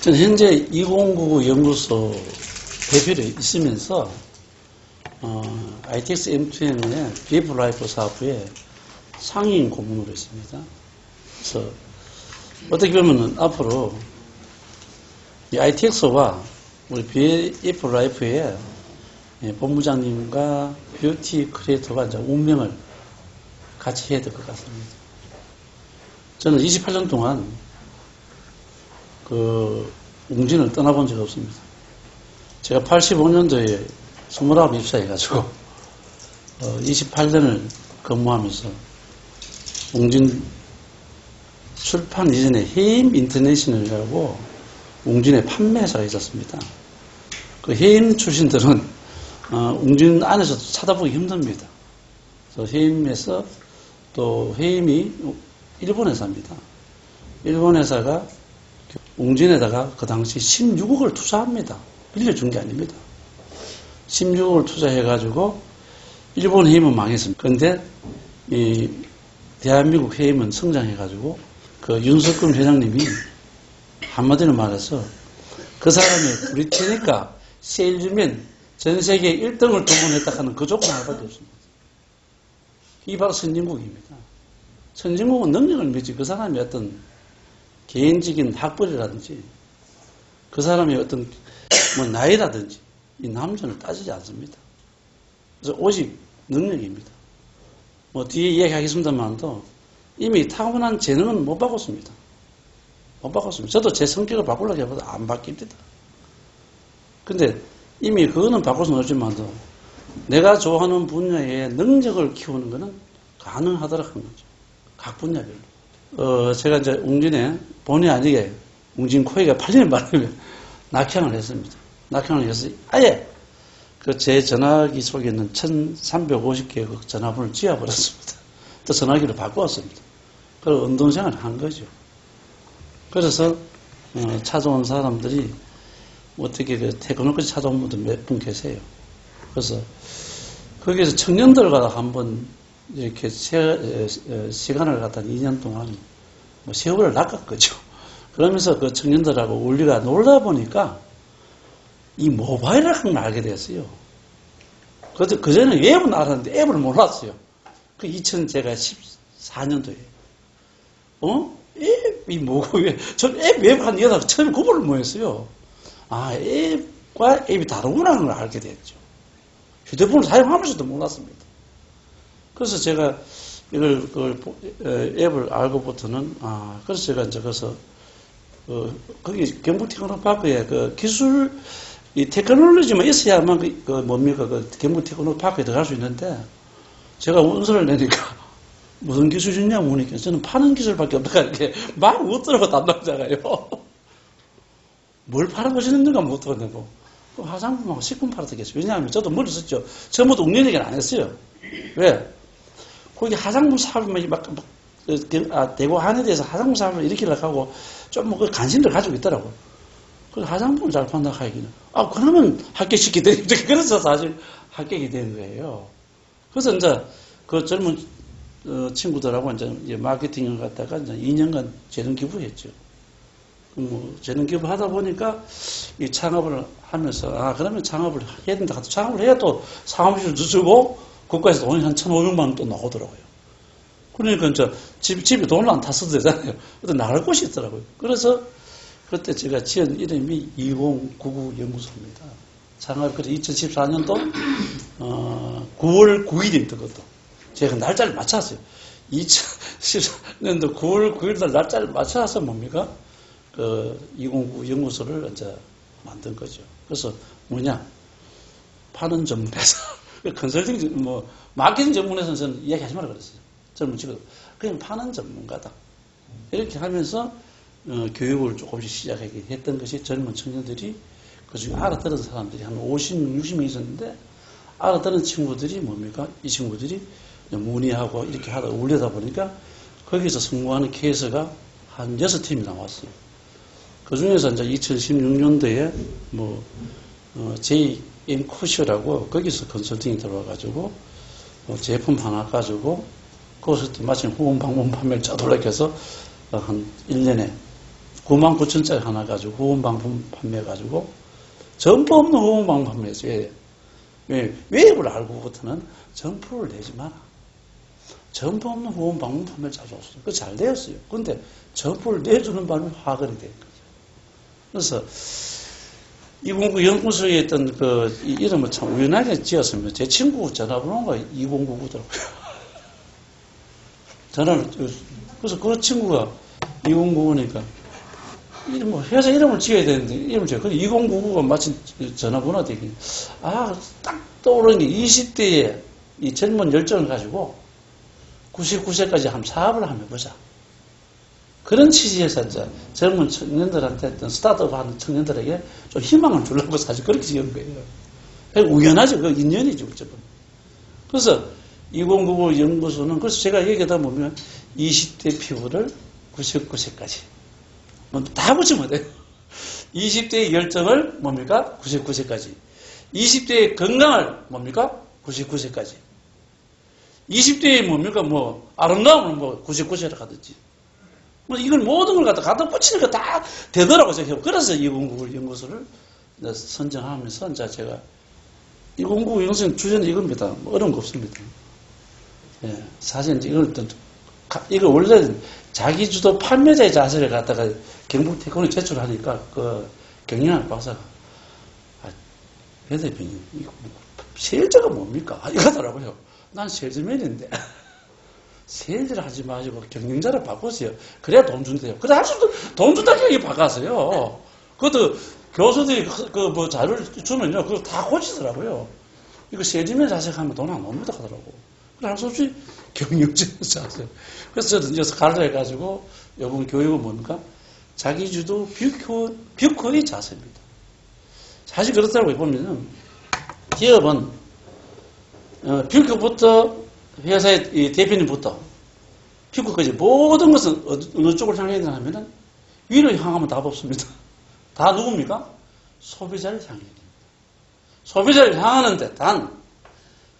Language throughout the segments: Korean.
저는 현재 2099 연구소 대표로 있으면서 ITX M2M의 BF 라이프 사업부에 상임 고문으로 있습니다. 그래서 어떻게 보면은 앞으로 이 ITX와 우리 BF 라이프의 본부장님과 뷰티 크리에이터가 이제 운명을 같이 해야 될 것 같습니다. 저는 28년 동안 웅진을 떠나본 적이 없습니다. 제가 85년도에 29 입사해가지고 28년을 근무하면서 웅진 출판 이전에 해임 인터내셔널이라고 웅진의 판매사가 있었습니다. 그 해임 출신들은 웅진 안에서도 찾아보기 힘듭니다. 그래서 해임에서 또 해임이 일본 회사입니다. 일본 회사가 웅진에다가 그 당시 16억을 투자합니다. 빌려준 게 아닙니다. 16억을 투자해가지고 일본 해임은 망했습니다. 그런데 이 대한민국 해임은 성장해가지고 그 윤석근 회장님이 한마디로 말해서 그 사람이 브리티니까 세일즈맨 전 세계 1등을 두 번 했다 하는 그 조건 하나밖에 없습니다. 이 바로 선진국입니다. 선진국은 능력을 믿지 그 사람이 어떤 개인적인 학벌이라든지 그 사람의 어떤 뭐 나이라든지 이 남전을 따지지 않습니다. 그래서 오직 능력입니다. 뭐 뒤에 이야기하겠습니다만도 이미 타고난 재능은 못 바꿨습니다. 못 바꿨습니다. 저도 제 성격을 바꾸려고 해봐도 안 바뀝니다. 근데 이미 그거는 바꿀 수는 없지만도 내가 좋아하는 분야의 능력을 키우는 것은 가능하더라 하는 거죠. 각 분야별로. 제가 이제 웅진에 본의 아니게 웅진 코이가 팔리는 바람에 낙향을 했습니다. 낙향을 해서 아예 그 제 전화기 속에 있는 1350개의 그 전화번호를 지워버렸습니다. 또 전화기로 바꾸었습니다. 그리고 운동생활을 한 거죠. 그래서 찾아온 사람들이 어떻게 그 퇴근을까지 찾아온 분도 몇 분 계세요. 그래서 거기에서 청년들과 한번 이렇게 시간을 갖다 2년 동안 뭐 세월을 낚았거죠. 그러면서 그 청년들하고 우리가 놀다 보니까 이 모바일을 한 걸 알게 됐어요. 그전에 앱은 알았는데 앱을 몰랐어요. 그 제가 14년도에. 앱이 뭐고, 왜? 전 앱 한 여자 처음에 구분을 못 했어요. 아, 앱과 앱이 다르구나 하는 걸 알게 됐죠. 휴대폰을 사용하면서도 몰랐습니다. 그래서 제가 앱을 알고부터는, 그래서 제가 이제 가서, 거기 경북 테크노파크에 그 기술, 이 테크놀로지만 있어야만 경북 테크노파크에 들어갈 수 있는데, 제가 원서를 내니까, 무슨 기술이냐고 보니까 저는 파는 기술밖에 없다가 이렇게 막 못 들어가 담당자가요. 뭘 팔아보시는가 못 들어내고. 화장품하고 식품 팔았겠어요. 왜냐하면 저도 머리 썼죠. 처음부터 웅진 얘기는 안 했어요. 왜? 거기 화장품 사업이 대구 한에 대해서 화장품 사업을 일으키려고 하고 좀 뭐 관심을 가지고 있더라고. 그래서 화장품을 잘 판다 하기는. 그러면 합격시키게 되는 그래서 사실 합격이 된 거예요. 그래서 이제 그 젊은 친구들하고 이제 마케팅을 갖다가 이제 2년간 재능 기부했죠. 재능 기부 하다 보니까 이 창업을 하면서, 그러면 창업을 해야 된다. 창업을 해야 또 사무실을 주고 국가에서 돈이 한 1,500만 원 또 나오더라고요. 그러니까 이제 집에 돈을 안 다 써도 되잖아요. 그래서 나갈 곳이 있더라고요. 그래서 그때 제가 지은 이름이 2099 연구소입니다. 창업, 그래서 2014년도 9월 9일이 그것도. 제가 날짜를 맞췄어요. 2014년도 9월 9일날 날짜를 맞춰서 뭡니까? 2099 연구소를 이제 만든 거죠. 그래서 뭐냐? 파는 전문회사. 컨설팅, 마케팅 전문회사는 저는 이야기하지 말라 그랬어요. 젊은 친구들. 그냥 파는 전문가다. 이렇게 하면서, 교육을 조금씩 시작하게 했던 것이 젊은 청년들이 그중에 알아들은 사람들이 한 50, 60명 있었는데, 알아들은 친구들이 뭡니까? 이 친구들이 문의하고 이렇게 하다 올리다 보니까 거기서 성공하는 케이스가 한 6팀이 나왔어요. 그 중에서 이제 2016년도에 JM코시라고 거기서 컨설팅이 들어와가지고 제품 하나 가지고 거기서 또 마침 후원 방문 판매를 짜돌락해서 한 1년에 99,000짜리 하나 가지고 후원방품 판매해가지고 점포 없는 후원방품 판매했어요. 왜? 웹을 알고부터는 점포를 내지 마라. 점포 없는 후원방품 판매를 자주 했어요. 그거 잘 되었어요. 근데 점포를 내주는 바람에 화근이 된 거죠. 그래서 209 연구소에 있던 이 이름을 참 우연하게 지었습니다. 제 친구 전화번호가 2099더라고요. 전화를, 그래서 그 친구가 2099니까, 회사 이름을 지어야 되는데, 이름을 지어. 근데 2099가 마침 전화번호가 되긴, 딱 떠오르는 게 20대에 이 젊은 열정을 가지고 99세까지 한번 사업을 한번 해보자. 그런 취지에서 이제 젊은 청년들한테 어떤 스타트업 하는 청년들에게 좀 희망을 주려고 사실 그렇게 지은 거예요. 우연하죠. 그 인연이죠. 어쩌면. 그래서 2099 연구소는 그래서 제가 얘기하다 보면 20대 피부를 99세까지. 다 붙이면 돼요. 20대의 열정을 뭡니까? 99세까지. 20대의 건강을 뭡니까? 99세까지. 20대의 뭡니까? 아름다움을 99세라 하든지. 이걸 모든 걸 갖다 붙이니까 다 되더라고요. 제가. 그래서 2099 연구소를 선정하면서 이제 제가 2099 연구소 주제는 이겁니다. 어려운 거 없습니다. 예, 사실 이거 원래 자기주도 판매자의 자세를 갖다가 경북 태권에 제출하니까 경영학 박사가 배 대표님 이거 세일즈가 뭡니까? 이러더라고요. 난 세일즈맨인데 세일즈를 하지 마시고 경영자를 바꾸세요. 그래야 돈 준대요. 그래 돈 준다니까 이게 바꿔서요. 그것도 교수들이 자료를 주면요, 그거 다 고치더라고요. 이거 세일즈맨 자색하면 돈 안 옵니다 하더라고. 할 수 없이 경영진을 짰어요. 그래서 저도 이제 가르쳐가지고 이번 교육은 뭡니까? 자기주도 뷰코의 자세입니다. 사실 그렇다고 보면은 기업은 뷰코부터 회사의 대표님부터 뷰코까지 모든 것은 어느 쪽을 향해야 되나 하면은 위로 향하면 답 없습니다. 다 누굽니까? 소비자를 향해야 됩니다. 소비자를 향하는데 단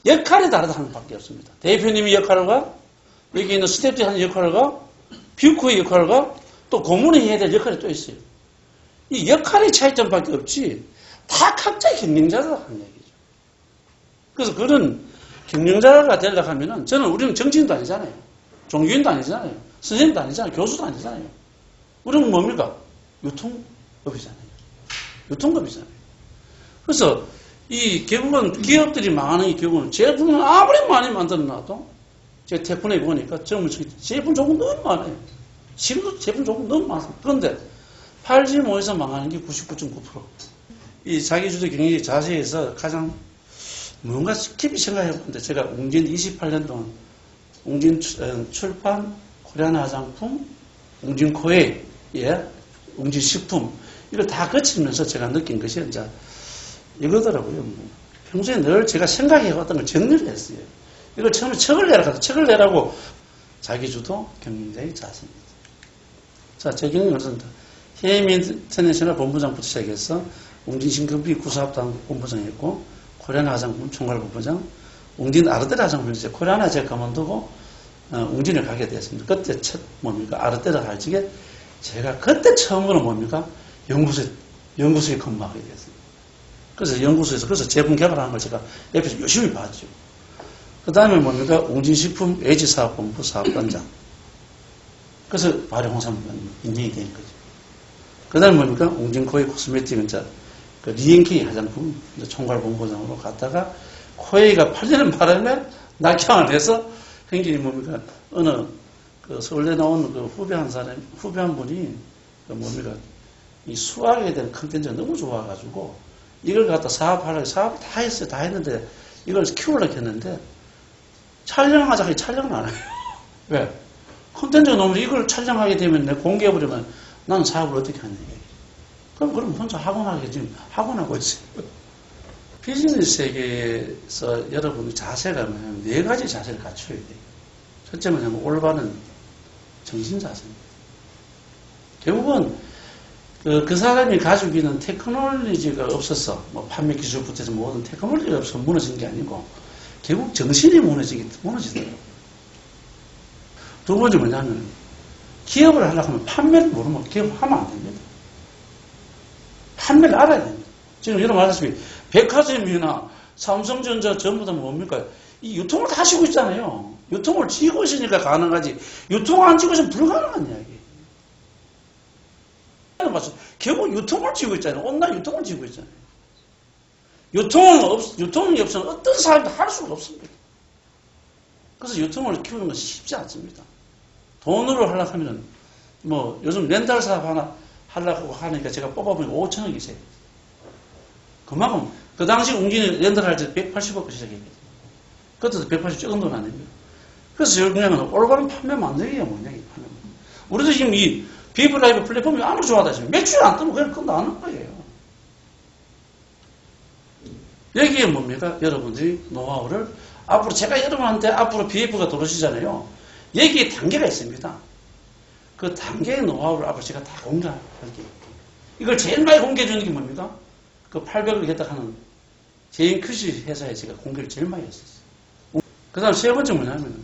역할이 다르다 하는 밖에 없습니다. 대표님의 역할과 여기 있는 스태프들이 하는 역할과 뷰코의 역할과 또 고문이 해야 될 역할이 또 있어요. 이 역할의 차이점밖에 없지 다 각자의 경영자다 하는 얘기죠. 그래서 그런 경영자가 되려고 하면은 우리는 정치인도 아니잖아요. 종교인도 아니잖아요. 선생님도 아니잖아요. 교수도 아니잖아요. 우리는 뭡니까? 유통업이잖아요. 유통업이잖아요. 그래서 결국은 기업들이 망하는 이 결국은 제품을 아무리 많이 만들어놔도 제가 태권에 보니까 제품 조금 너무 많아요. 지금도 제품 조금 너무 많습니다. 그런데 팔지 못해서 망하는 게 99.9%. 이 자기주도 경영의 자세에서 가장 뭔가 깊이 생각해보는데 제가 웅진 28년 동안 웅진 출판, 코리안 화장품, 웅진 코웨이, 웅진 식품 이걸 다 거치면서 제가 느낀 것이 이제 이거더라고요. 평소에 늘 제가 생각해왔던 걸 정리를 했어요. 이걸 처음에 책을 내라고 자기주도 경영자의 자세입니다. 자, 제 경영은 어떻습니까? 해외 인터내셔널 본부장부터 시작해서 웅진신경비 구사업당 본부장했고 코리안 화장품 총괄본부장, 웅진 아르테르 화장품 이제 코리안화 제가 그만두고 웅진을 가게 됐습니다. 그때 첫 아르테르 할 적에 제가 그때 처음으로 연구소에 근무하게 됐습니다. 그래서 연구소에서 제품 개발하는 걸 제가 옆에서 열심히 봤죠. 그 다음에 웅진식품 외지사업본부 사업단장. 그래서 발효홍삼 인정이 된 거죠. 그 다음에 웅진코웨이 코스메틱은 리엔케이 화장품 총괄본부장으로 갔다가 코웨이가 팔리는 바람에 낙향을 해서 행진이 어느 서울대 나온 후배 한 분이 이 수학에 대한 컨텐츠가 너무 좋아가지고 이걸 갖다 사업 다 했어요. 다 했는데 이걸 키우려고 했는데 촬영하자 하니 촬영을 안 해요. 왜? 컨텐츠가 너무 이걸 촬영하게 되면 내가 공개해버리면 나는 사업을 어떻게 하냐. 그럼 혼자 지금 학원하고 있어요. 비즈니스 세계에서 여러분의 자세가 뭐냐면 4가지 자세를 갖춰야 돼요. 첫째 뭐냐면 올바른 정신 자세입니다. 결국은 그 사람이 가지고 있는 테크놀로지가 없어서 판매 기술부터 해서 모든 테크놀로지가 없어서 무너진 게 아니고 결국 정신이 무너지더라고요. 두 번째 뭐냐면 기업을 하려고 하면 판매를 모르면 기업하면 안 됩니다. 판매를 알아야 됩니다. 지금 여러분 말하시피 백화점이나 삼성전자 전부 다 뭡니까? 이 유통을 다 하시고 있잖아요. 유통을 지고 있으니까 가능하지. 유통 안 지고 있으면 불가능한 이야기. 결국 유통을 지고 있잖아요. 온라인 유통을 지고 있잖아요. 유통이 없으면 어떤 사람도 할 수가 없습니다. 그래서 유통을 키우는 건 쉽지 않습니다. 돈으로 하려고 하면, 요즘 렌탈 사업 하나 하려고 하니까 제가 뽑아보니까 5천억이세요. 그만큼, 그 당시 웅진이 렌탈 할 때 180억까지 시작했거든요. 그때도 180 적은 돈 아닙니다. 그래서 제일 중요한 건 올바른 판매 만들기가 뭐냐, 이 판매. 우리도 지금 이 비브라이브 플랫폼이 아무리 좋아하다 지금 매출이 안 뜨면 그냥 끝나는 거예요. 여기에 뭡니까? 여러분들이 노하우를 앞으로 제가 여러분한테 앞으로 BF가 들어오시잖아요. 여기에 단계가 있습니다. 그 단계의 노하우를 앞으로 제가 다 공개할게요. 이걸 제일 많이 공개해 주는 게 뭡니까? 그 800을 개탁하는 제인큐시 회사에 제가 공개를 제일 많이 했었어요. 그 다음 세 번째 뭐냐면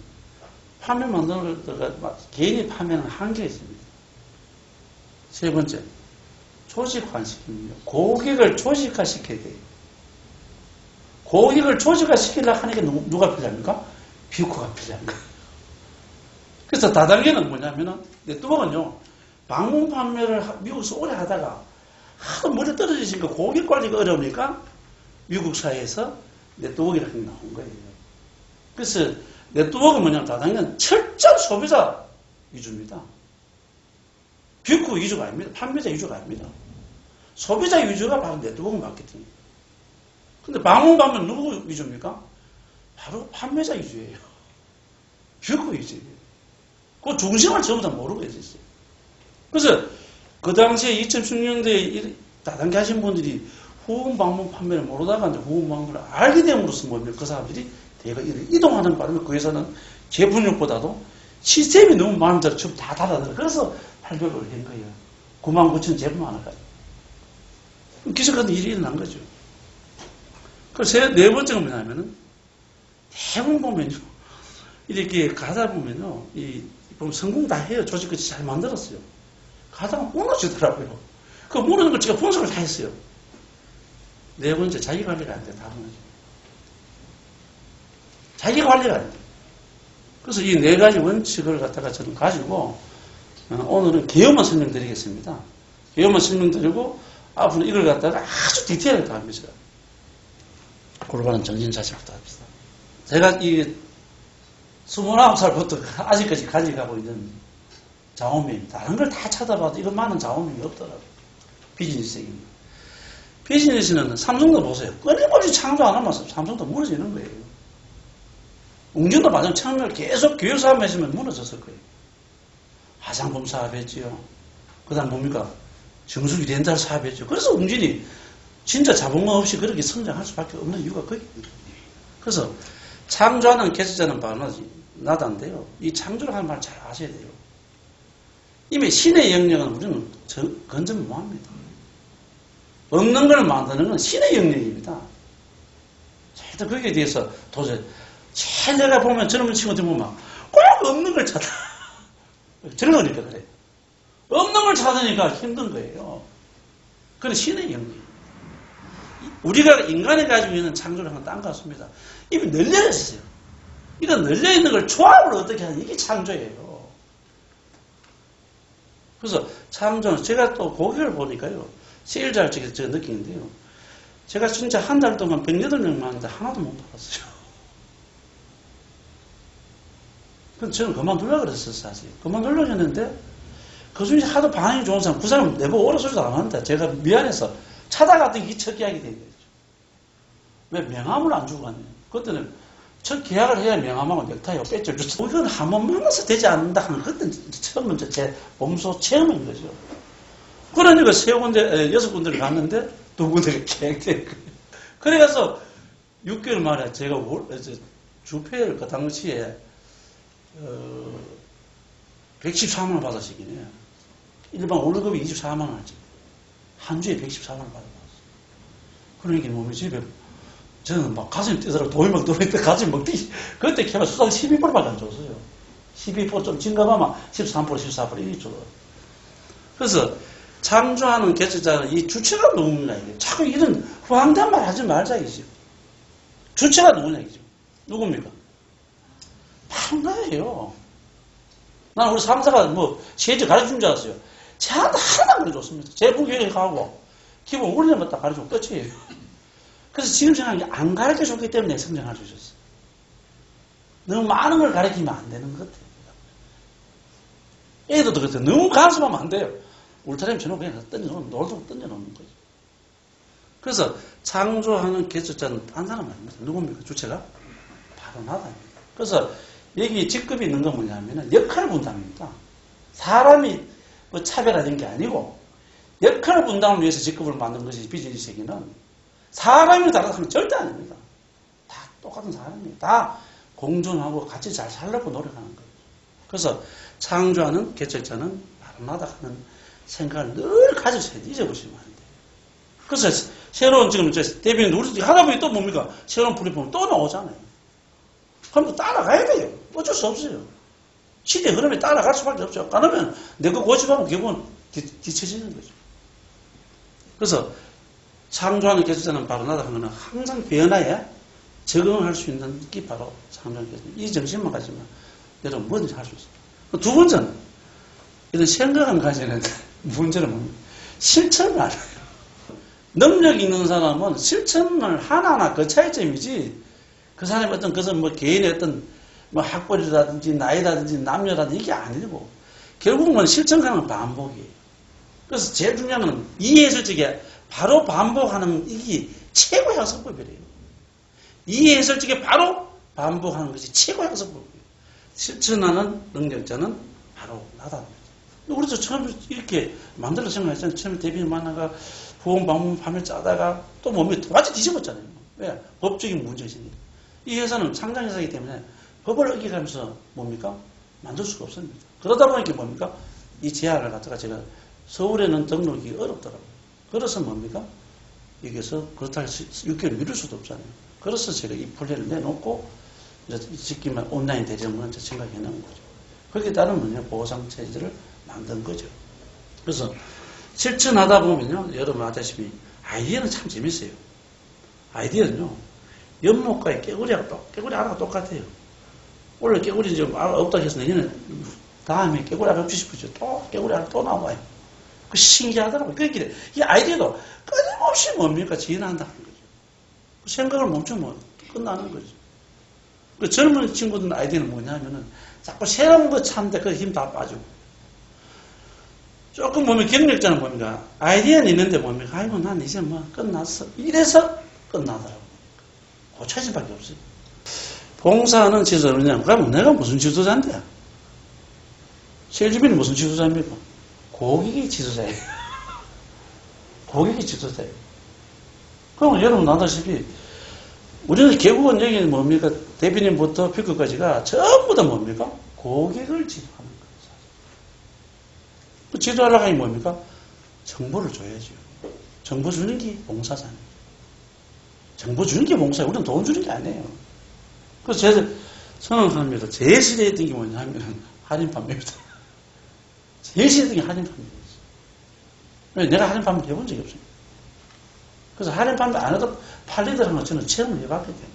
판매 만드는 걸 개인이 파매는 한계가 있습니다. 세 번째, 조직화시킵니다. 고객을 조직화시켜야 돼요. 고객을 조직화시키려고 하니까 누가 필요합니까? 비유코가 필요한 거예요. 그래서 다단계는 뭐냐면은, 네트워크는요, 방문 판매를 미국에서 오래 하다가 하도 머리 떨어지니까 고객 관리가 어려우니까 미국 사회에서 네트워크라는 게 나온 거예요. 그래서 네트워크는 뭐냐면 다단계는 철저한 소비자 위주입니다. 뷰크 위주가 아닙니다. 판매자 위주가 아닙니다. 소비자 위주가 바로 네트워크 마케팅입니다. 근데 방문하면 누구 위주입니까? 바로 판매자 위주예요. 뷰크 위주예요. 그 중심을 전부 다 모르고 있었어요. 그래서 그 당시에 2016년도에 다단계 하신 분들이 후원 방문 판매를 모르다가 이제 후원 방문을 알게 됨으로써 뭡니까? 그 사람들이 대거 이동하는 바람에 그 회사는 제품력보다도 시스템이 너무 마음에 들어 지금 다 닫아들어. 그래서 800을 한 거예요. 99,000 제품 하나까지. 기적같은 일이 일어난 거죠. 그래서 네 번째가 뭐냐면은, 대부분 보면요, 이렇게 가다 보면요, 보면 성공 다 해요. 조직까지 잘 만들었어요. 가다가 무너지더라고요. 그 무너진 걸 제가 분석을 다 했어요. 네 번째, 자기 관리가 안 돼. 다 무너져. 자기 관리가 안 돼. 그래서 이 네 가지 원칙을 갖다가 저는 가지고, 오늘은 개요만 설명드리겠습니다. 개요만 설명드리고, 앞으로 이걸 갖다가 아주 디테일하게 합니다. 골반은 정신자세부터 합시다. 제가 29살부터 아직까지 가져가고 있는 자원명이 다른 걸 다 찾아봐도 이것만한 자원명이 없더라고요. 비즈니스입니다. 비즈니스는 삼성도 보세요. 끊임없이 창조 안 하면 삼성도 무너지는 거예요. 웅진도 마찬가지로 처음에 계속 교육 사업 했으면 무너졌을 거예요. 화장품 사업했지요. 그 다음 뭡니까? 정수기 렌탈 사업했죠. 그래서 웅진이 진짜 자본금 없이 그렇게 성장할 수밖에 없는 이유가 거기입니다. 그래서 창조하는 개척자는 나다인데요. 이 창조를 하는 말 잘 아셔야 돼요. 이미 신의 영역은 우리는 건전무합니다. 없는 걸 만드는 건 신의 영역입니다. 절대 거기에 대해서 도저히 제일 내가 보면 젊은 친구들 보면 꼭 없는 걸 찾아. 젊으니까 그래. 없는 걸 찾으니까 힘든 거예요. 그건 신의 영역. 우리가 인간이 가지고 있는 창조를 하는 딴 것 같습니다. 이미 널려 있어요. 이건 널려 있는 걸 조합을 어떻게 하는 이게 창조예요. 그래서 창조는 제가 또 고객을 보니까요. 세일즈 할 적에 제가 느끼는데요. 제가 진짜 한 달 동안 108명 만났는데 하나도 못 받았어요. 그럼 저는 그만두려고 그랬어요, 사실. 그만두려고 했는데 그 중에 하도 반응이 좋은 사람, 그 사람 내보고 오래 소리도 안 하는데 제가 미안해서 찾아갔더니 이게 첫 계약이 된 거죠. 왜 명함을 안 주고 갔냐. 그때는 첫 계약을 해야 명함하고 넥타이하고 배지를 줬어. 이건 한 번 만나서 되지 않는다 하는 그때 처음 먼저 제 몸소 체험인 거죠. 그러니까 세 군데, 6군데를 갔는데 2군데가 계약된 거예요. 그래서 6개월 만에 제가 주폐를 그 당시에 114만 원 받았시긴 해요. 일반 월급이 24만 원이지. 한 주에 114만 원 받아봤어요. 그러니까 몸이 집에 저는 막 가슴이 뛰더라고. 돈이 막 들어있다 가슴이 막 뛰. 그때 걔가 수당 12불밖에 안 줬어요. 12% 좀 증가하면 13%, 14% 이게 줄어. 그래서 창조하는 개척자는 이 주체가 누굽니까? 이게. 자꾸 이런 후황된 말 하지 말자, 이죠. 주체가 누구냐, 이죠. 누굽니까? 판가예요. 나는 우리 사무사가 뭐, 시혜지 가르쳐준 줄 알았어요. 제한테 하나만 가르쳐줬습니다. 제국교육하고, 기본 원리만 딱 가르쳐주고 끝이에요. 그래서 지금 생각하는 게 안 가르쳐줬기 때문에 성장할 수 있었어요. 너무 많은 걸 가르치면 안 되는 것 같아요. 애들도 그렇대요. 너무 간섭하면 안 돼요. 울타리면 저는 그냥 던져놓으면, 놀도 던져놓는 거죠. 그래서 창조하는 개척자는 딴 사람 아닙니다. 누굽니까? 주체가? 바로 나다입니다. 그래서 여기 직급이 있는 건 뭐냐면은 역할 분담입니다. 사람이 뭐 차별화된 게 아니고 역할 분담을 위해서 직급을 만든 것이 비즈니스 세계는 사람이 다르다면 절대 아닙니다. 다 똑같은 사람이에요. 다 공존하고 같이 잘 살려고 노력하는 거예요. 그래서 창조하는 개척자는 바로 나다 하는 생각을 늘 가지셔야 돼요. 잊어보시면 안 돼요. 그래서 새로운 지금 대비는 우리 하다 보니 또 뭡니까? 새로운 플랫폼 또 나오잖아요. 그럼 또 따라가야 돼요. 어쩔 수 없어요. 시대 흐름에 따라갈 수밖에 없죠. 그러면 내 거 고집하면 결국은 뒤처지는 거죠. 그래서 창조하는 개척자는 바로 나다 하는 것은 항상 변화에 적응할 수 있는 게 바로 창조하는 개척자. 이 정신만 가지면 여러분 뭐든지 할 수 있어요. 두 번째는 이런 생각을 가지는데 문제는 뭡니까? 실천을 안 해요. 능력 있는 사람은 실천을 하나하나 그 차이점이지 그 사람의 어떤 그것은 뭐 개인의 어떤 뭐 학벌이라든지 나이라든지 남녀라든지 이게 아니고 결국은 실천하는 반복이에요. 그래서 제일 중요한 건 이해했을 적에 바로 반복하는 이게 최고의 학습법이래요. 이해했을 적에 바로 반복하는 것이 최고의 학습법이에요. 실천하는 능력자는 바로 나다. 우리도 처음에 이렇게 마음대로 생각했잖아요. 처음에 대비를 만나가 후원 방문을 짜다가 또 몸이 완전히 뒤집었잖아요. 왜? 법적인 문제이니까. 이 회사는 상장회사이기 때문에 법을 어기가면서 뭡니까? 만들 수가 없습니다. 그러다 보니까 뭡니까? 이 제안을 갖다가 제가 서울에는 등록이 어렵더라고요. 그래서 뭡니까? 여기서 그렇다 해서 6개월 미룰 수도 없잖아요. 그래서 제가 이 플랜을 내놓고 이제 직기만 온라인 대전문을 생각해 놓은 거죠. 그렇게 따른 뭐냐? 보상 체제를 만든 거죠. 그래서 실천하다 보면요, 여러분 아시다시피 아이디어는 참 재밌어요. 아이디어는요, 연못가에 깨구리 알아가 똑같아요. 원래 깨구리 좀 없다 해서 내년에 다음에 깨구리 알아 없지 싶으죠. 또 깨구리 알아 또 나와요. 그 신기하더라고요. 그러니까 이 아이디어도 끊임없이 뭡니까? 진화한다는 거죠. 생각을 멈추면 끝나는 거죠. 그 젊은 친구들 아이디어는 뭐냐면은 자꾸 새로운 거 찾는데 그 힘 다 빠지고. 조금 보면 경력자는 뭡니까? 아이디어는 있는데 뭡니까? 아이고, 난 이제 뭐 끝났어. 이래서 끝나더라고요. 고쳐질 밖에 없어요. 봉사하는 지도자는 그러면 내가 무슨 지도자인데? 세일주민이 무슨 지도자입니까? 고객이 지도자예요. 고객이 지도자예요. 그럼 여러분 아다시피 우리는 결국은 여기 뭡니까? 대표님부터 피크까지가 전부 다 뭡니까? 고객을 지도하는 거예요. 그 지도하려고 하니 뭡니까? 정보를 줘야죠. 정보 주는 게 봉사잖아요. 정보 주는 게 봉사예요. 우리는 돈 주는 게 아니에요. 그래서 제가 선언합니다. 제일 시대했던 게 뭐냐면 할인 판매입니다. 제일 시대했던 게 할인 판매였어요. 왜? 내가 할인 판매 해본 적이 없어요. 그래서 할인 판매 안 해도 팔리더라는 걸 저는 체험을 해봤기 때문에.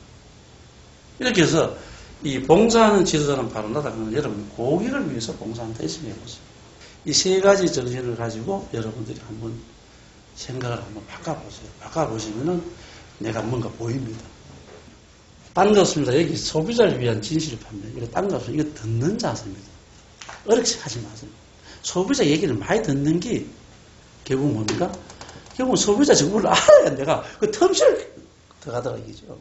이렇게 해서 이 봉사하는 지도자는 바로 나다. 그러면 여러분 고객을 위해서 봉사한다. 열심히 해보세요. 이 세 가지 정신을 가지고 여러분들이 한번 생각을 한번 바꿔보세요. 바꿔보시면은 내가 뭔가 보입니다. 반갑습니다. 여기 소비자를 위한 진실 판매. 이거 반갑습니다. 이거 듣는 자세입니다. 어렵게 하지 마세요. 소비자 얘기를 많이 듣는 게 결국 뭡니까? 결국 소비자 정보를 알아야 내가 그 텀실 들어가더라 이게죠.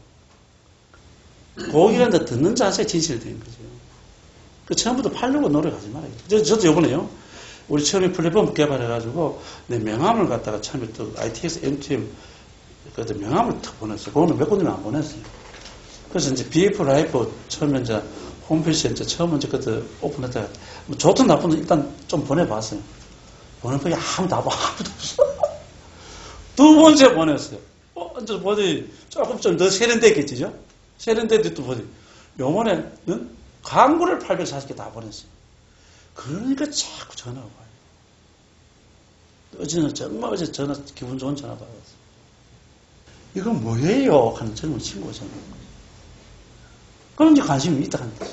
고객한테 듣는 자세에 진실이 된 거죠. 그 처음부터 팔려고 노력하지 말아요. 저도 요번에요. 우리 처음에 플랫폼 개발해가지고 내 명함을 갖다가 처음에 또 ITX MTM 그 명함을 탁 보냈어요. 그거는 몇 군데는 안 보냈어요. 그래서 이제 BF 라이프 처음에 이제 홈페이지에 이제 처음 이제 그때 오픈했다가 뭐 좋든 나쁘든 일단 좀 보내봤어요. 보내보니 아무도 없어. 두 번째 보냈어요. 이제 보니 조금 좀 더 세련됐겠지죠? 세련됐는데 또 보니 요번에는 광고를 840개 다 보냈어요. 그러니까 자꾸 전화가 와요. 어제는 정말 어제 전화, 기분 좋은 전화 받았어요. 이거 뭐예요? 하는 젊은 친구가 전화 온 거예요. 그럼 이제 관심이 있다 하는 거죠.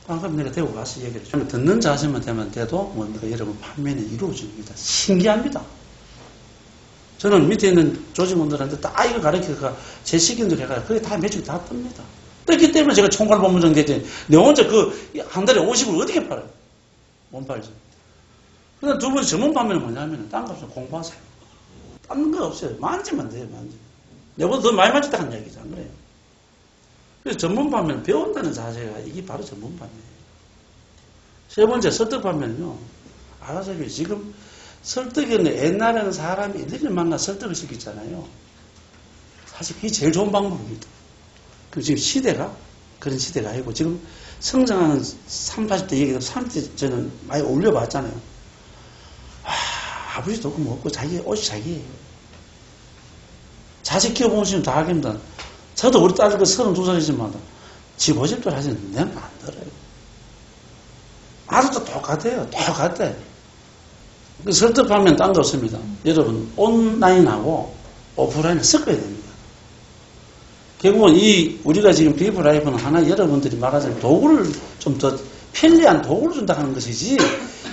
그럼 내가 대구 가서 얘기를 좀 듣는 자세만 되면 돼도 뭡니까? 여러분 판매는 이루어집니다. 신기합니다. 저는 밑에 있는 조직원들한테 다 이거 가르쳐가 제 식인들 해가 그게 다 매출이 다 뜹니다. 떴기 때문에 제가 총괄 본부장 됐더니 내 혼자 그 한 달에 50을 어떻게 팔아요? 못 팔죠. 그다음 두 번째 전문 판매는 뭐냐면 딴 거 없어요. 공부하세요. 딴 거 없어요. 만지면 돼요. 만지면. 내보다 더 많이 만졌다 하는 얘기죠. 안 그래요? 그래서 전문 판매는 배운다는 자세가 이게 바로 전문 판매예요. 세 번째 설득 판매는요. 알아서요. 지금 설득에는 옛날에는 사람이 일일이 만나 설득을 시켰잖아요. 사실 그게 제일 좋은 방법입니다. 그 지금 시대가 그런 시대가 아니고 지금 성장하는 30, 40대 얘기도 30대 저는 많이 올려봤잖아요. 아버지도 없고 먹고 자기 옷이 자기예요. 자식 키워보시면 다 하겠습니다. 저도 우리 딸 그 32살이지만 지 고집들 하시는 내는 안 들어요. 아직도 똑같아요. 똑같아. 설득하면 딴 거 없습니다. 여러분 온라인하고 오프라인을 섞어야 됩니다. 결국은 우리가 지금 비프 라이프는 하나 여러분들이 말하자면 도구를 좀 더 편리한 도구를 준다 하는 것이지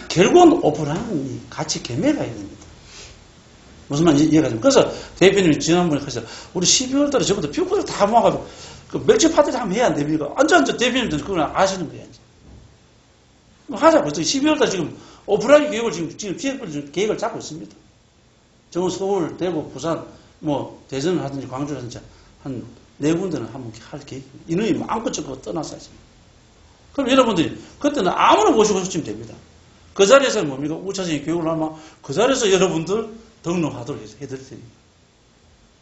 결국은 오프라인이 같이 겸해가야 됩니다. 무슨 말인지 이해가 됩니다. 그래서 대표님이 지난번에 하셔서 우리 12월 달에 저부터 뷰코를 다 모아가지고 그 멸치 파티를 한번 해야 안 됩니까? 완전 대표님들 그걸 아시는 거예요. 하자고. 12월 달에 지금 오프라인 계획을 지금 계획을 잡고 있습니다. 정부 서울, 대구, 부산, 대전을 하든지 광주를 하든지 한 4군데는 한번 할 계획입니다. 인원이 마음껏 적고 떠나서 하십니다. 그럼 여러분들이 그때는 아무나 모시고 오시면 됩니다. 그 자리에서는 뭡니까? 우차적인 교육을 하면 그 자리에서 여러분들 등록하도록 해드릴 테니까.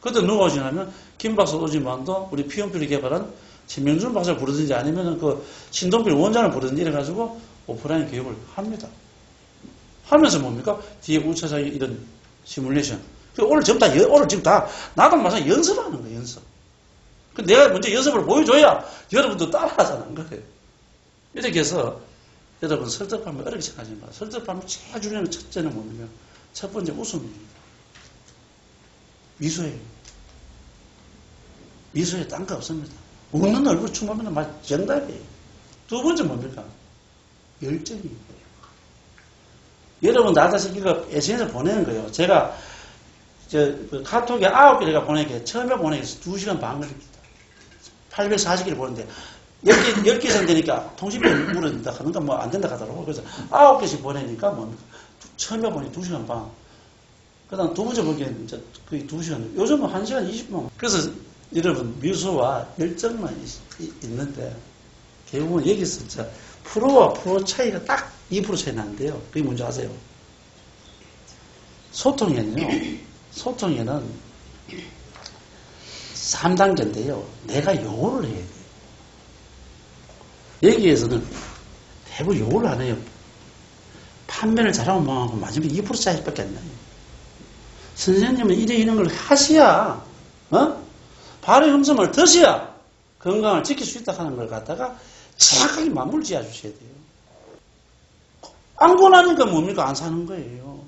그때 누가 오시냐면 김 박사 오지만도 우리 피용필이 개발한 신명준 박사를 부르든지 아니면 그 신동필 원장을 부르든지 이래가지고 오프라인 교육을 합니다. 하면서 뭡니까? 뒤에 우차적인 이런 시뮬레이션. 오늘 지금 다 나도 마찬가지 연습하는 거예요, 연습. 내가 먼저 연습을 보여줘야 여러분도 따라하잖아. 그래요. 이렇게 해서 여러분 설득하면 어렵게 생각하지 마. 설득하면 제일 중요한 첫째는 뭡니까? 첫 번째 웃음입니다. 미소예요. 미소에 딴 거 없습니다. 웃는 얼굴 충분하면 정답이에요. 두 번째 뭡니까? 열정입니다. 여러분 나다시 이거 SNS에 보내는 거예요. 제가 그 카톡에 9개 제가 보내게 처음에 보내기 2시간 반 걸립니다. 840개를 보는데 10개 이상 되니까 통신비를 물어준다 하는가 안 된다 하더라고요. 그래서 9개씩 보내니까 뭡니까? 처음에 보내기 2시간 반. 그 다음 두 번째 보기에는 이제 거의 2시간. 요즘은 1시간 20분. 그래서 여러분 미소와 열정만 있는데 결국은 여기서 진짜 프로와 프로 차이가 딱 2% 차이 나는데요. 그게 뭔지 아세요? 소통에는 3단계인데요. 내가 요구를 해야 돼요. 여기에서는 대부분 요구를 안 해요. 판매를 잘하면 뭐하고 마지막에 2% 차이밖에 안 나요. 선생님은 이런 걸 하셔야, 발의 흠성을 드셔야 건강을 지킬 수 있다 하는 걸 갖다가 정확하게 마무리 지어 주셔야 돼요. 안 권하니까 뭡니까? 안 사는 거예요.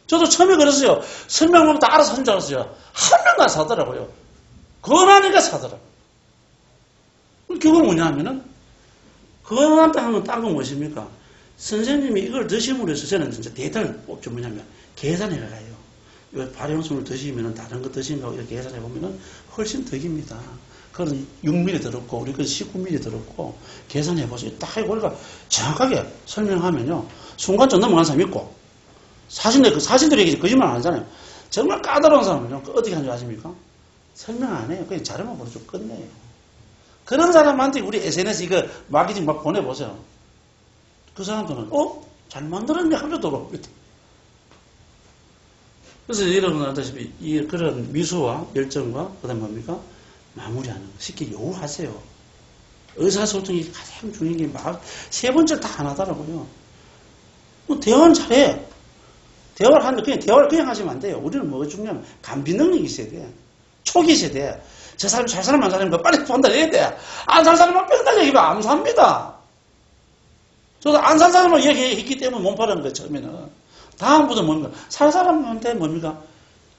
저도 처음에 그랬어요. 설명하면 다 알아서 하는 줄 알았어요. 한 명도 안 사더라고요. 권하니까 사더라고요. 결국은 뭐냐 하면은, 권한다 하면 딴 건 무엇입니까? 선생님이 이걸 드심으로 해서 저는 진짜 데이터를 뽑죠. 뭐냐면, 계산해 가요. 발효용품을 드시면은 다른 거 드시는 거 이렇게 계산해 보면은 훨씬 덕입니다. 그건 6mm 들었고, 우리 그 19mm 들었고, 계산해 보세요. 딱 해고 우리가 정확하게 설명하면요. 순간 좀 넘어간 사람 있고, 사신들에게 거짓말 안 하잖아요. 정말 까다로운 사람은요. 어떻게 하는지 아십니까? 설명 안 해요. 그냥 자료만 보내주고 끝내요. 그런 사람한테 우리 SNS 이거 마케팅 막 보내보세요. 그 사람들은, 잘 만들었네 하면서 돌아옵니다. 그래서 여러분 알다시피 그런 미소와 열정과 그 다음에 뭡니까? 마무리하는 거. 쉽게 요구하세요. 의사소통이 가장 중요한 게 세 번째 다 하나더라고요. 대화는 잘해. 대화를 하는데 그냥 대화를 그냥 하시면 안 돼요. 우리는 뭐가 중요하면 감비 능력이 있어야 돼. 촉이 있어야 돼. 저 사람 살 사람 안 사는 거 빨리 판단해야 돼. 안 살 사람만 뺑다 얘기하면 안 삽니다. 저도 안 살 사람을 얘기했기 때문에 못 파는 거예요, 처음에는. 다음부터 뭡니까? 살 사람한테 뭡니까?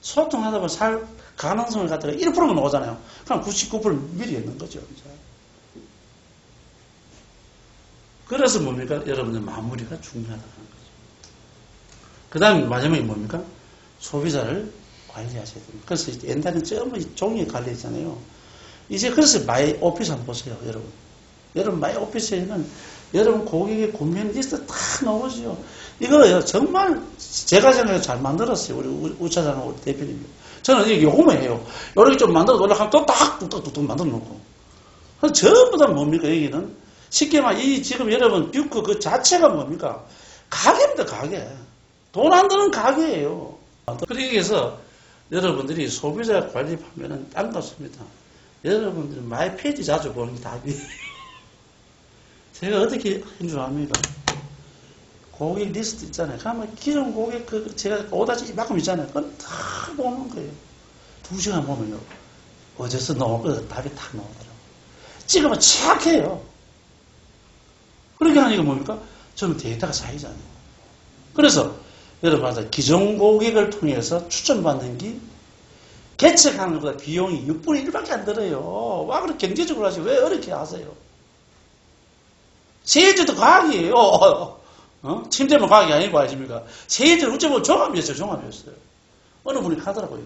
소통하다 보면 살 가능성을 갖다가 1%만 나오잖아요. 그럼 99%를 미리 했는 거죠. 이제. 그래서 뭡니까? 여러분들 마무리가 중요하다는 거죠. 그 다음에 마지막에 뭡니까? 소비자를 관리하셔야 됩니다. 그래서 옛날에는 전부 종이 관리했잖아요. 이제 그래서 마이 오피스 한번 보세요, 여러분. 여러분 마이 오피스에는 여러분 고객의 구매 리스트 다 나오죠. 이거 정말 제가 생각해 잘 만들었어요. 우리 우차장 우리 대표님이. 저는 이게 요거만 해요. 이렇게 좀 만들어 놓으려고 또 딱 뚝딱뚝딱 만들어 놓고. 전부 다 뭡니까? 여기는 쉽게 말해 이 지금 여러분 뷰크 그 자체가 뭡니까? 가게입니다, 가게. 돈 안 드는 가게예요. 그래서 여러분들이 소비자 관리 판매는 딴 것입니다. 여러분들이 마이 페이지 자주 보는 게 답이에요. 제가 어떻게 한 줄 압니까? 고객 리스트 있잖아요. 그러면 기존 고객 제가 오다지 이만큼 있잖아요. 그건 다 보는 거예요. 2시간 보면요. 어제서 나온 거 답이 다 나오더라고요. 찍으면 착해요. 그렇게 하니까 뭡니까? 저는 데이터가 쌓이잖아요. 그래서 여러분 기존 고객을 통해서 추천받는 게 개척하는 것보다 비용이 6분의 1밖에 안 들어요. 와, 그렇게 경제적으로 하시고 왜 어렵게 하세요? 세제도 과학이에요. 침대만 과학이 아니고 아십니까? 세제를 어째 보면 종합이었어요, 종합이었어요. 어느 분이 하더라고요.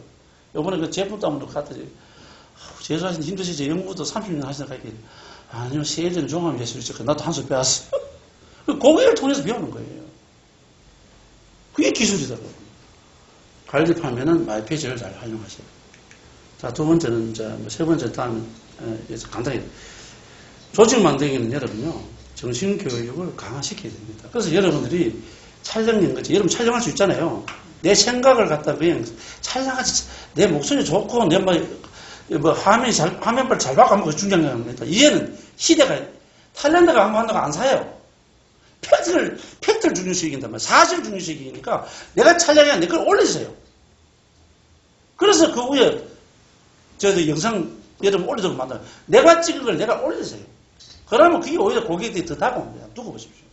요번에 그 제품 따문도 갔더니, 재수하신 힘드시죠? 연구도 30년 하시다가, 아니요, 세제는 종합이었어요. 나도 한 수 배웠어요. 고객을 통해서 배우는 거예요. 그게 기술이더라고요. 관리하면은 마이페이지를 잘 활용하셔야 돼요. 자, 두 번째는, 세 번째 다음, 간단히. 조직 만들기는 여러분요, 정신교육을 강화시켜야 됩니다. 그래서 여러분들이 촬영 연구지, 여러분 촬영할 수 있잖아요. 내 생각을 갖다 그냥 촬영하지, 내 목소리 좋고, 내 화면빨 잘 바꿔 먹고 중요한 겁니다. 이제는 시대가, 탤런트가 한다고 안 사요. 팩트를 중요시킨단 말이에요. 사실을 중요시키니까 내가 촬영해 내 걸 올리세요. 그래서 그 위에, 영상 여러분 올리도록 만들어요. 내가 찍은 걸 내가 올리세요. 그러면 그게 오히려 고객들이 더 다가옵니다. 두고 보십시오.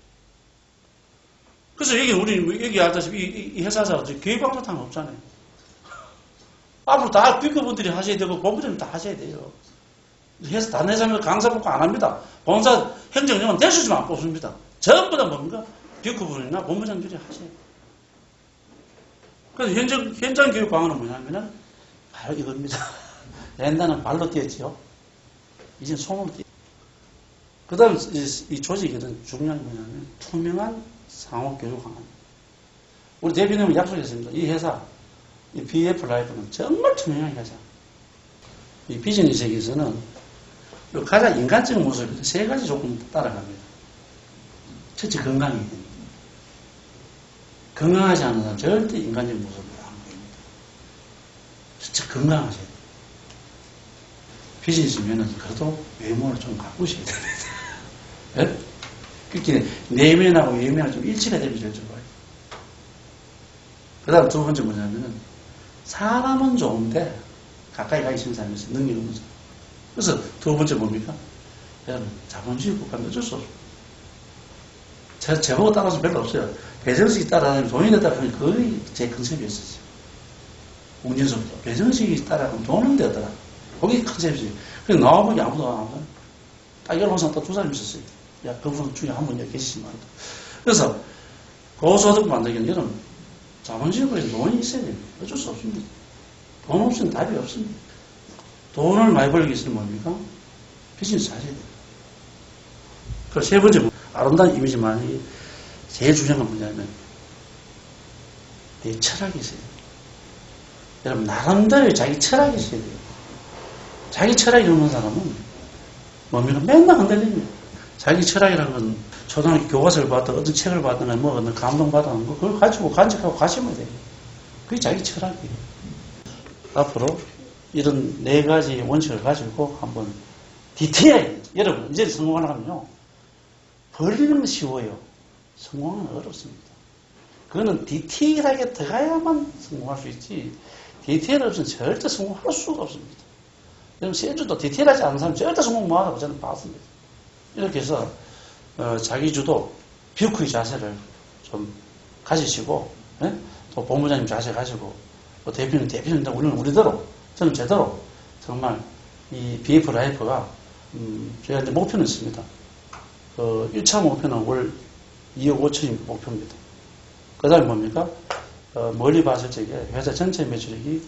그래서 우리 여기 알다시피 이 회사에서 교육방송 없잖아요. 앞으로 다 뷰커분들이 하셔야 되고 본부장님 다 하셔야 돼요. 회사 다른 회사는 강사 복구 안 합니다. 본사 행정력은 대수지만 안 뽑습니다. 전부 다 뭡니까? 뷰커분이나 본부장들이 하셔야 돼요. 그래서 현장 교육 방안은 뭐냐면은 바로 이겁니다. 옛날에는 발로 뛰었지요. 이제 손으로 뛰어. 그 다음, 이 조직에는 중요한 게 뭐냐면, 투명한 상호교육 강화. 우리 대표님은 약속했습니다. 이 회사, 이 BF 라이프는 정말 투명한 회사. 이 비즈니스 세계에서는 가장 인간적인 모습이 세 가지 조건을 따라갑니다. 첫째, 건강이 됩니다. 건강하지 않은 사람은 절대 인간적인 모습을 안 보입니다. 진짜 건강하셔야 돼요. 비즈니스면은 그래도 외모를 좀 가꾸셔야 됩니다. 예? 그렇게 내면하고 외면하고 좀 일치가 되면 제일 좋아요. 그 다음 두 번째 뭐냐면은 사람은 좋은데 가까이 가기 싫은 사람이 있어요. 능력이 없는 사람. 그래서 두 번째 뭡니까? 여러분 자본주의 국가는 어쩔 수 없어요. 제보고 따라서 별로 없어요. 배정식이 따라하면 돈이 됐다 보니 거의 제 컨셉이었어요. 웅진서부터 배정식이 따라하면 돈은 되더라. 그게 컨셉이지. 그래서 나와보니 아무도 안 하고 딱 열어놓은 딱 두 사람 있었어요. 야, 그분 중에 한 분 여기 계시지만. 그래서 고소득 만들기는 여러분 자본주의에 돈이 있어야 됩니다. 어쩔 수 없습니다. 돈 없으면 답이 없습니다. 돈을 많이 벌기 위해서는 뭡니까? 비즈니스 하셔야 돼요. 그리고 세 번째, 아름다운 이미지만 제일 중요한 건 뭐냐면 내 철학이 있어야 돼요. 여러분 나름대로 자기 철학이 있어야 돼요. 자기 철학이 없는 사람은 뭡니까? 맨날 흔들립니다. 자기 철학이라는 건 초등학교 교과서를 봤다, 어떤 책을 봤다나 뭐 어떤 감동받았는 거 그걸 가지고 간직하고 가시면 돼요. 그게 자기 철학이에요. 앞으로 이런 네 가지 원칙을 가지고 한번 디테일하게 여러분 이제 성공하려면요 벌리는 건 쉬워요. 성공하는 건 어렵습니다. 그거는 디테일하게 들어가야만 성공할 수 있지 디테일 없으면 절대 성공할 수가 없습니다. 그럼 세주도 디테일하지 않은 사람 절대 성공 못한다고 저는 봤습니다. 이렇게 해서 자기주도 비우크의 자세를 좀 가지시고, 예? 또 본부장님 자세 가지고, 또 대표님 우리는 우리대로, 저는 제대로 정말 이 BF 라이프가 저희가 이제 목표는 있습니다. 1차 목표는 월 2억 5천이 목표입니다. 그 다음에 뭡니까? 멀리 봤을 적에 회사 전체 매출액이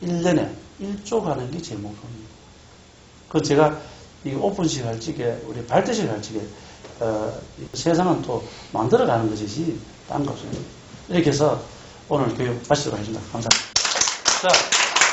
1년에 1조 가는 게 제 목표입니다. 그 제가 이 오픈식 할 적에, 우리 발대식 할 적에, 세상은 또 만들어가는 것이지, 딴 거 없습니다. 이렇게 해서 오늘 교육 마치도록 하겠습니다. 감사합니다. 자.